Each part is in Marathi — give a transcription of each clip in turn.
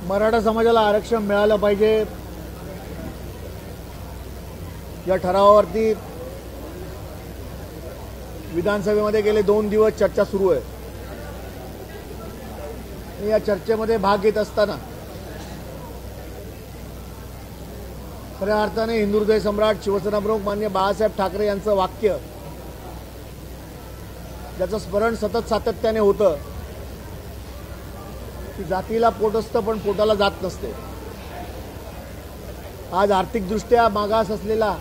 मराठा समाजाला आरक्षण मिळालं पाहिजे या ठरावावरती विधानसभेमध्ये गेले 2 दिवस चर्चा सुरू आहे। या चर्चेमध्ये भाग घेत असताना खऱ्या अर्थाने हिंदू हृदय सम्राट शिवसेना प्रमुख माननीय बाळासाहेब ठाकरे यांचं वाक्य, ज्याचं स्मरण सतत सातत्याने होतं की जातीला पोट असतं पण पोटाला जात नसते। आज आर्थिकदृष्ट्या मागास असलेला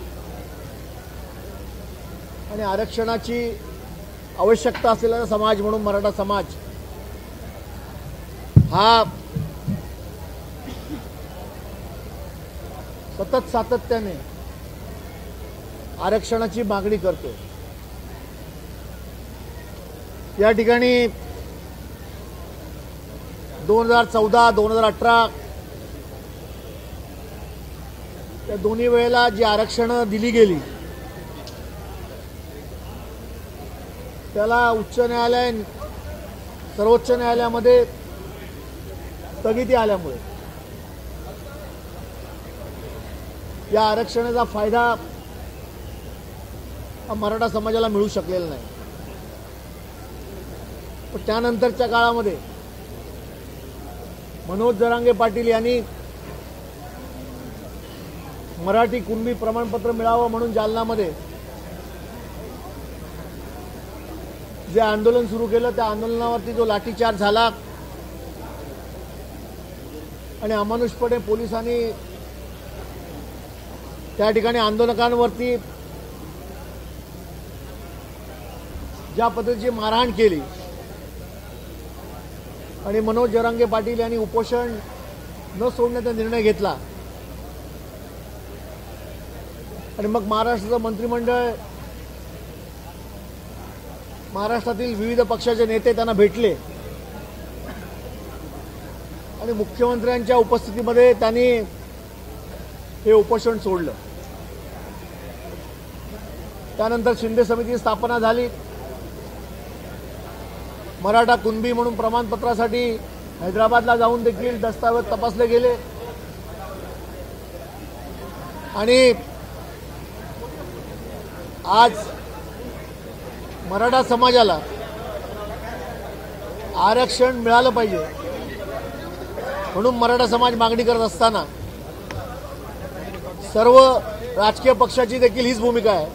आणि आरक्षणाची आवश्यकता असलेला समाज म्हणून मराठा समाज हा सतत सातत्याने आरक्षणाची मागणी करतो। या ठिकाणी 2014, 2018 या दोन्ही वेळेला जी आरक्षणं दिली गेली त्याला उच्च न्यायालय, सर्वोच्च न्यायालयामध्ये स्थगिती आल्यामुळे या आरक्षणाचा फायदा मराठा समाजाला मिळू शकलेला नाही। पण त्यानंतरच्या काळामध्ये मनोज जरांगे पाटील यांनी मराठी कुणबी प्रमाणपत्र मिळावं म्हणून जालनामध्ये जे आंदोलन सुरू केलं, त्या आंदोलनावरती जो लाठीचार्ज झाला आणि अमानुषपणे पोलिसांनी त्या ठिकाणी आंदोलकांवरती ज्या पद्धतीची मारहाण केली आणि मनोज जरांगे पाटील यांनी उपोषण न सोडण्याचा निर्णय घेतला आणि मग महाराष्ट्राचं मंत्रिमंडळ, महाराष्ट्रातील विविध पक्षाचे नेते त्यांना भेटले आणि मुख्यमंत्र्यांच्या उपस्थितीमध्ये त्यांनी हे उपोषण सोडलं। त्यानंतर शिंदे समिती स्थापना झाली। मराठा कुणबी म्हणून प्रमाणपत्रासाठी हैदराबादला जाऊन देखील दस्तावेज तपासले गेले आणि आज मराठा समाजाला आरक्षण मिळालं पाहिजे म्हणून मराठा समाज मागणी करत असताना सर्व राजकीय पक्षाची देखील हीच भूमिका आहे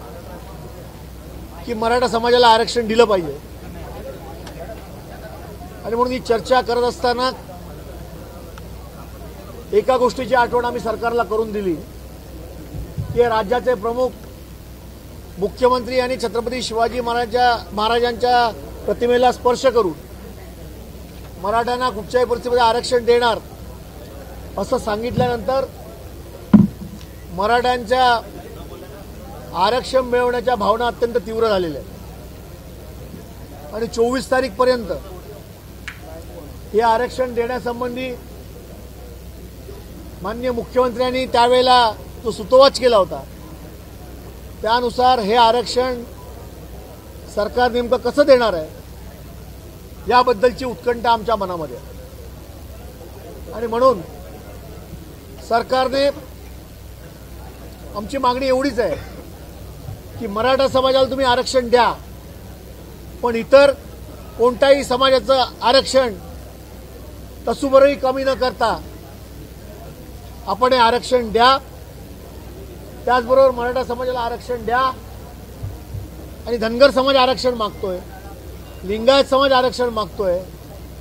की मराठा समाजाला आरक्षण दिलं पाहिजे। आणि म्हणून ही चर्चा करत असताना एका गोष्टीची आठवण आम्ही सरकारला करून दिली की राज्याचे प्रमुख मुख्यमंत्री आणि छत्रपती शिवाजी महाराजांच्या प्रतिमेला स्पर्श करून मराठ्यांना कुठच्याही परिस्थितीमध्ये आरक्षण देणार असं सांगितल्यानंतर मराठ्यांच्या आरक्षण मिळवण्याच्या भावना अत्यंत तीव्र झालेल्या आहेत आणि 24 तारीखपर्यंत हे आरक्षण देण्यासंबंधी माननीय मुख्यमंत्र्यांनी त्यावेळेला जो सुतोवाच केला होता त्यानुसार हे आरक्षण सरकार नेमकं कसं देणार आहे याबद्दलची उत्कंठा आमच्या मनामध्ये आहे। आणि म्हणून सरकारने, आमची मागणी एवढीच आहे की मराठा समाजाला तुम्ही आरक्षण द्या, पण इतर कोणत्याही समाजाचं आरक्षण तसूभरही कमी न करता आपण हे आरक्षण द्या। त्याचबरोबर मराठा समाजाला आरक्षण द्या आणि धनगर समाज आरक्षण मागतोय, लिंगायत समाज आरक्षण मागतोय,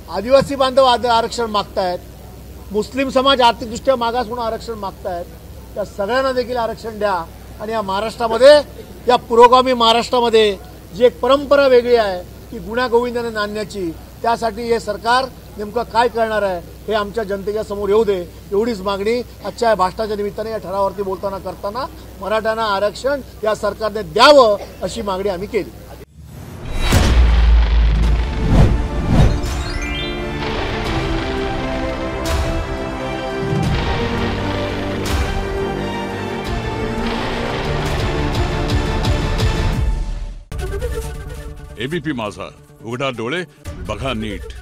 आदिवासी बांधव आरक्षण मागतायत, मुस्लिम समाज आर्थिकदृष्ट्या मागास म्हणून आरक्षण मागतायत। त्या सगळ्यांना देखील आरक्षण द्या आणि या महाराष्ट्रामध्ये, या पुरोगामी महाराष्ट्रामध्ये जी एक परंपरा वेगळी आहे की गुण्यागोविंदाने नांदण्याची, त्यासाठी हे सरकार नेमकं काय करणार आहे हे आमच्या जनतेच्या समोर येऊ दे, एवढीच मागणी आजच्या या भाषणाच्या निमित्ताने या ठरावावरती बोलताना करताना मराठ्यांना आरक्षण या सरकारने द्यावं अशी मागणी आम्ही केली। एबीपी माझा, उघडा डोळे बघा नीट।